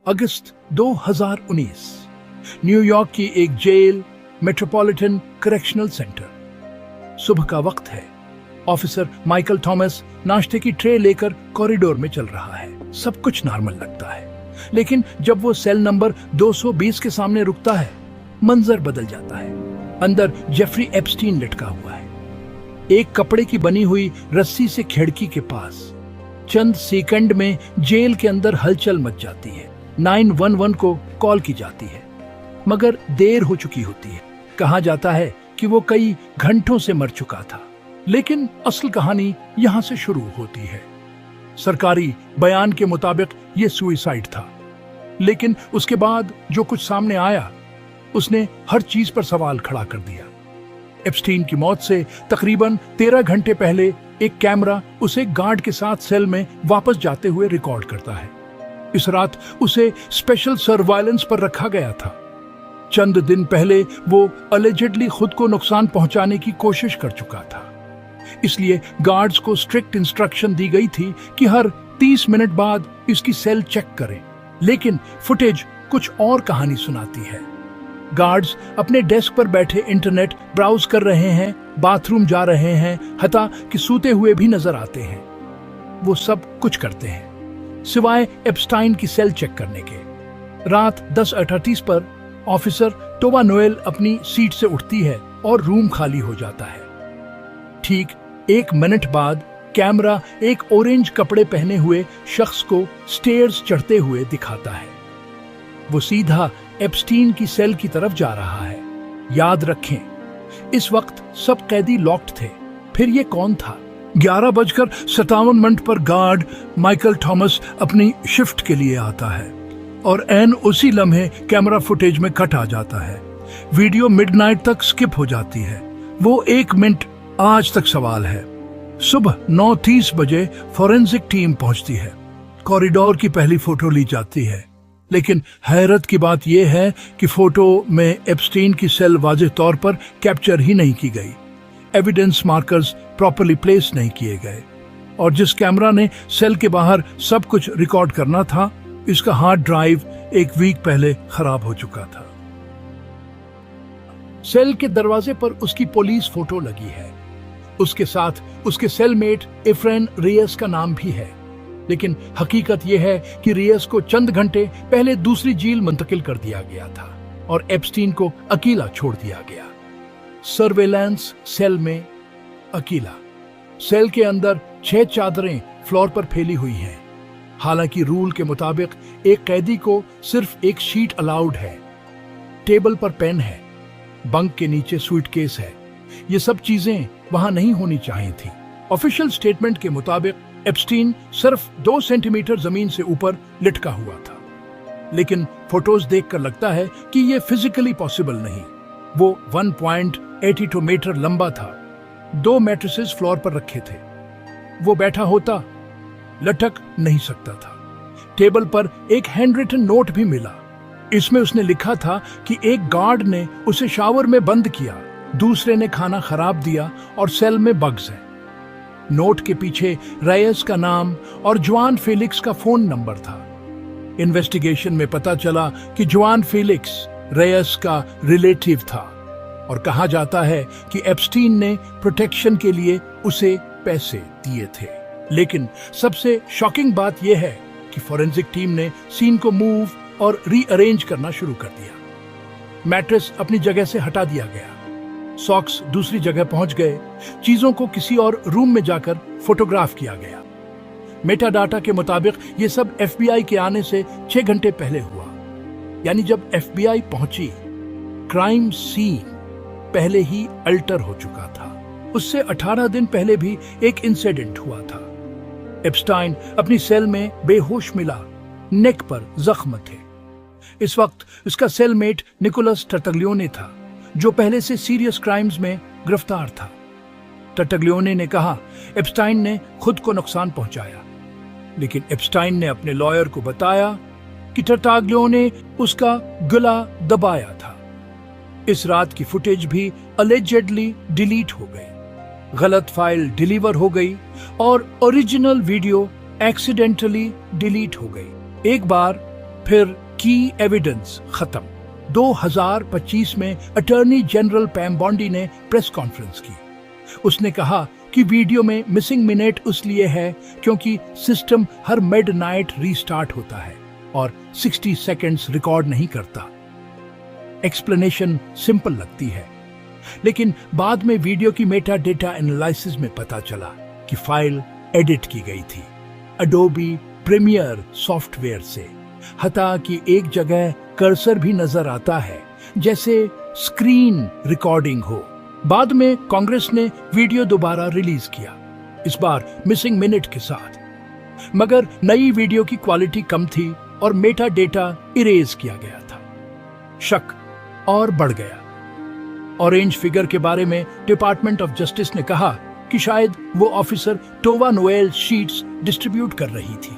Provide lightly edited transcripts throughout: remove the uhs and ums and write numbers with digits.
अगस्त 2019, New York की एक jail, metropolitan correctional centre. सुबह का वक्त है। ऑफिसर माइकल थॉमस नाश्ते की ट्रे लेकर कॉरिडोर में चल रहा है। सब कुछ नॉर्मल लगता है, लेकिन जब वो सेल नंबर 220 के सामने रुकता है, मंजर बदल जाता है। अंदर जेफरी एप्स्टीन लटका हुआ है, एक कपड़े की बनी हुई रस्सी से खिड़की के पास। चंद सेकंड में जेल के अंदर हलचल मच जाती है। 911 को कॉल की जाती है, मगर देर हो चुकी होती है। कहा जाता है कि वो कई घंटों से मर चुका था, लेकिन असल कहानी यहां से शुरू होती है। सरकारी बयान के मुताबिक ये सुसाइड था, लेकिन उसके बाद जो कुछ सामने आया, उसने हर चीज पर सवाल खड़ा कर दिया। एप्स्टीन की मौत से तकरीबन 13 घंटे पहले एक कैमरा उसे गार्ड के साथ सेल में वापस जाते हुए रिकॉर्ड करता है। इस रात उसे स्पेशल सर्वाइलेंस पर रखा गया था। चंद दिन पहले वो अलेजेडली खुद को नुकसान पहुंचाने की कोशिश कर चुका था, इसलिए गार्ड्स को स्ट्रिक्ट इंस्ट्रक्शन दी गई थी कि हर 30 मिनट बाद इसकी सेल चेक करें। लेकिन फुटेज कुछ और कहानी सुनाती है। गार्ड्स अपने डेस्क पर बैठे इंटरनेट ब्राउज कर रहे हैं, बाथरूम जा रहे हैं, हता कि सूते हुए भी नजर आते हैं। वो सब कुछ करते हैं सिवाय एप्स्टाइन की सेल चेक करने के। रात 10:38 पर ऑफिसर टोबा नोएल अपनी सीट से उठती है और रूम खाली हो जाता है। ठीक 1 मिनट बाद कैमरा एक ऑरेंज कपड़े पहने हुए शख्स को स्टेयर्स चढ़ते हुए दिखाता है। वो सीधा एप्स्टीन की सेल की तरफ जा रहा है। याद रखें, इस वक्त सब कैदी लॉक्ड थे। फिर ये कौन था? 11:57 पर गार्ड माइकल थॉमस अपनी शिफ्ट के लिए आता है और एन उसी लम्हे कैमरा फुटेज में कट आ जाता है। वीडियो मिडनाइट तक स्किप हो जाती है। वो 1 मिनट आज तक सवाल है। सुबह 9:30 बजे फॉरेंसिक टीम पहुंचती है। कॉरिडोर की पहली फोटो ली जाती है, लेकिन हैरत की बात यह है कि फोटो में एप्स्टीन की सेल वाज़ेह तौर पर कैप्चर ही नहीं की गई। एविडेंस मार्कर्स प्रॉपर्ली प्लेस नहीं किए गए, और जिस कैमरा ने सेल के बाहर सब कुछ रिकॉर्ड करना था, इसका हार्ड ड्राइव 1 वीक पहले खराब हो चुका था। सेल के दरवाजे पर उसकी पुलिस फोटो लगी है। उसके साथ उसके सेलमेट एफ्रेन रियस का नाम भी है, लेकिन हकीकत यह है कि रियस को चंद घंटे पहले दूसरी जेल मुंतकिल कर दिया गया था और एप्स्टीन को अकेला छोड़ दिया गया। सर्वेलेंस सेल में अकेला। सेल के अंदर 6 चादरें फ्लोर पर फैली हुई हैं। हालांकि रूल के मुताबिक एक कैदी को सिर्फ एक शीट अलाउड है। टेबल पर पेन है, बंक के नीचे सूटकेस है। ये सब चीजें वहां नहीं होनी चाहिए थी। ऑफिशियल स्टेटमेंट के मुताबिक एप्स्टीन सिर्फ 2 सेंटीमीटर जमीन से ऊपर लटका हुआ था, लेकिन फोटोज देखकर लगता है कि यह फिजिकली पॉसिबल नहीं। वो 1.82 मीटर लंबा था। 2 मैट्रेसेस फ्लोर पर रखे थे। वो बैठा होता, लटक नहीं सकता था। टेबल पर एक हैंडरिटन नोट भी मिला। इसमें उसने लिखा था कि एक गार्ड ने उसे शावर में बंद किया, दूसरे ने खाना खराब दिया और सेल में बग्स हैं। नोट के पीछे रेयस का नाम और जुआन फेलिक्स का फोन नंबर था। इन्वेस्टिगेशन में पता चला कि जुआन फेलिक्स रेयस का रिलेटिव था, और कहा जाता है कि एप्स्टीन ने प्रोटेक्शन के लिए उसे पैसे दिए थे। लेकिन सबसे शॉकिंग बात यह है कि फॉरेंसिक टीम ने सीन को मूव और रीअरेंज करना शुरू कर दिया। मैट्रेस अपनी जगह से हटा दिया गया, सॉक्स दूसरी जगह पहुंच गए, चीजों को किसी और रूम में जाकर फोटोग्राफ किया गया। मेटा डाटा के मुताबिक ये सब एफबीआई के आने से 6 घंटे पहले हुआ। यानी जब एफबीआई पहुंची, क्राइम सीन पहले ही अल्टर हो चुका था। उससे 18 दिन पहले भी एक इंसिडेंट हुआ था। एप्स्टाइन अपनी सेल में बेहोश मिला, नेक पर जख्म थे। इस वक्त उसका सेलमेट निकोलस टर्टग्लियोने था, जो पहले से सीरियस क्राइम्स में गिरफ्तार था। टर्टग्लियोने ने कहा एप्स्टाइन ने खुद को नुकसान पहुंचाया, लेकिन एप्स्टाइन ने अपने लॉयर को बताया कि टर्टग्लियोने उसका गला दबाया था। इस रात की फुटेज भी अलेजेडली डिलीट हो गई, गलत फाइल डिलीवर हो गई और ओरिजिनल वीडियो एक्सीडेंटली डिलीट हो गई। एक बार फिर की एविडेंस खत्म। 2025 में अटॉर्नी जनरल पैम बॉन्डी ने प्रेस कॉन्फ्रेंस की। उसने कहा कि वीडियो में मिसिंग मिनट इसलिए है क्योंकि सिस्टम हर मिडनाइट रीस्टार्ट होता है और 60 सेकंड्स रिकॉर्ड नहीं करता। एक्सप्लेनेशन सिंपल लगती है, लेकिन बाद में वीडियो की मेटा डेटा एनालिसिस में पता चला कि फाइल एडिट की गई थी एडोबी प्रीमियर सॉफ्टवेयर से। हता कि एक जगह कर्सर भी नजर आता है जैसे स्क्रीन रिकॉर्डिंग हो। बाद में कांग्रेस ने वीडियो दोबारा रिलीज किया, इस बार मिसिंग मिनट के साथ, मगर नई वीडियो की क्वालिटी कम थी और मेटा डेटा इरेज किया गया था। शक और बढ़ गया। ऑरेंज फिगर के बारे में डिपार्टमेंट ऑफ जस्टिस ने कहा कि शायद वो officer Toba Noel sheets distribute कर रही थी,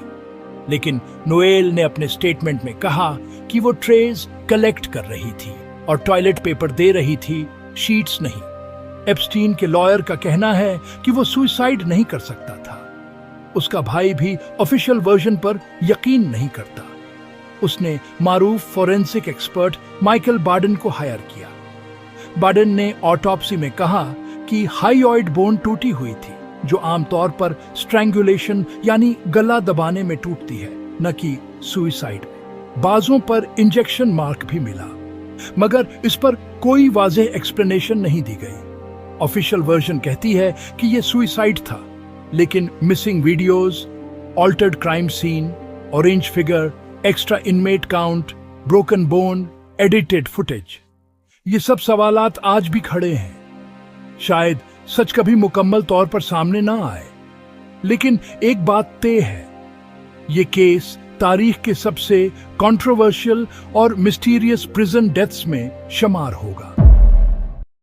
लेकिन नोएल ने अपने स्टेटमेंट में कहा कि वो ट्रेज कलेक्ट कर रही थी और टॉयलेट पेपर दे रही थी, शीट्स नहीं। एप्स्टीन के लॉयर का कहना है कि वो सुसाइड नहीं कर सकता था। उसका भाई भी ऑफिशियल वर्जन पर यकीन नहीं करता। उसने मारूफ फोरेंसिक एक्सपर्ट माइकल बार्डन को हायर किया। बार्डन ने ऑटोप्सी में कहा कि हाइयोइड बोन टूटी हुई थी, जो आमतौर पर स्ट्रैंगुलेशन यानी गला दबाने में टूटती है, न कि सुसाइड में। बाजों पर इंजेक्शन मार्क भी मिला, मगर इस पर कोई वाज़ेह एक्सप्लेनेशन नहीं दी गई। ऑफिशियल वर्जन कहती है कि यह सुसाइड था, लेकिन missing videos, altered crime scene, orange figure, extra inmate count, broken bone, edited footage, ये सब सवालात आज भी खड़े हैं। शायद सच कभी मुकम्मल तौर पर सामने ना आए, लेकिन एक बात तय है, ये केस तारीख के सबसे कंट्रोवर्शियल और मिस्टीरियस प्रिजन डेथ्स में शुमार होगा।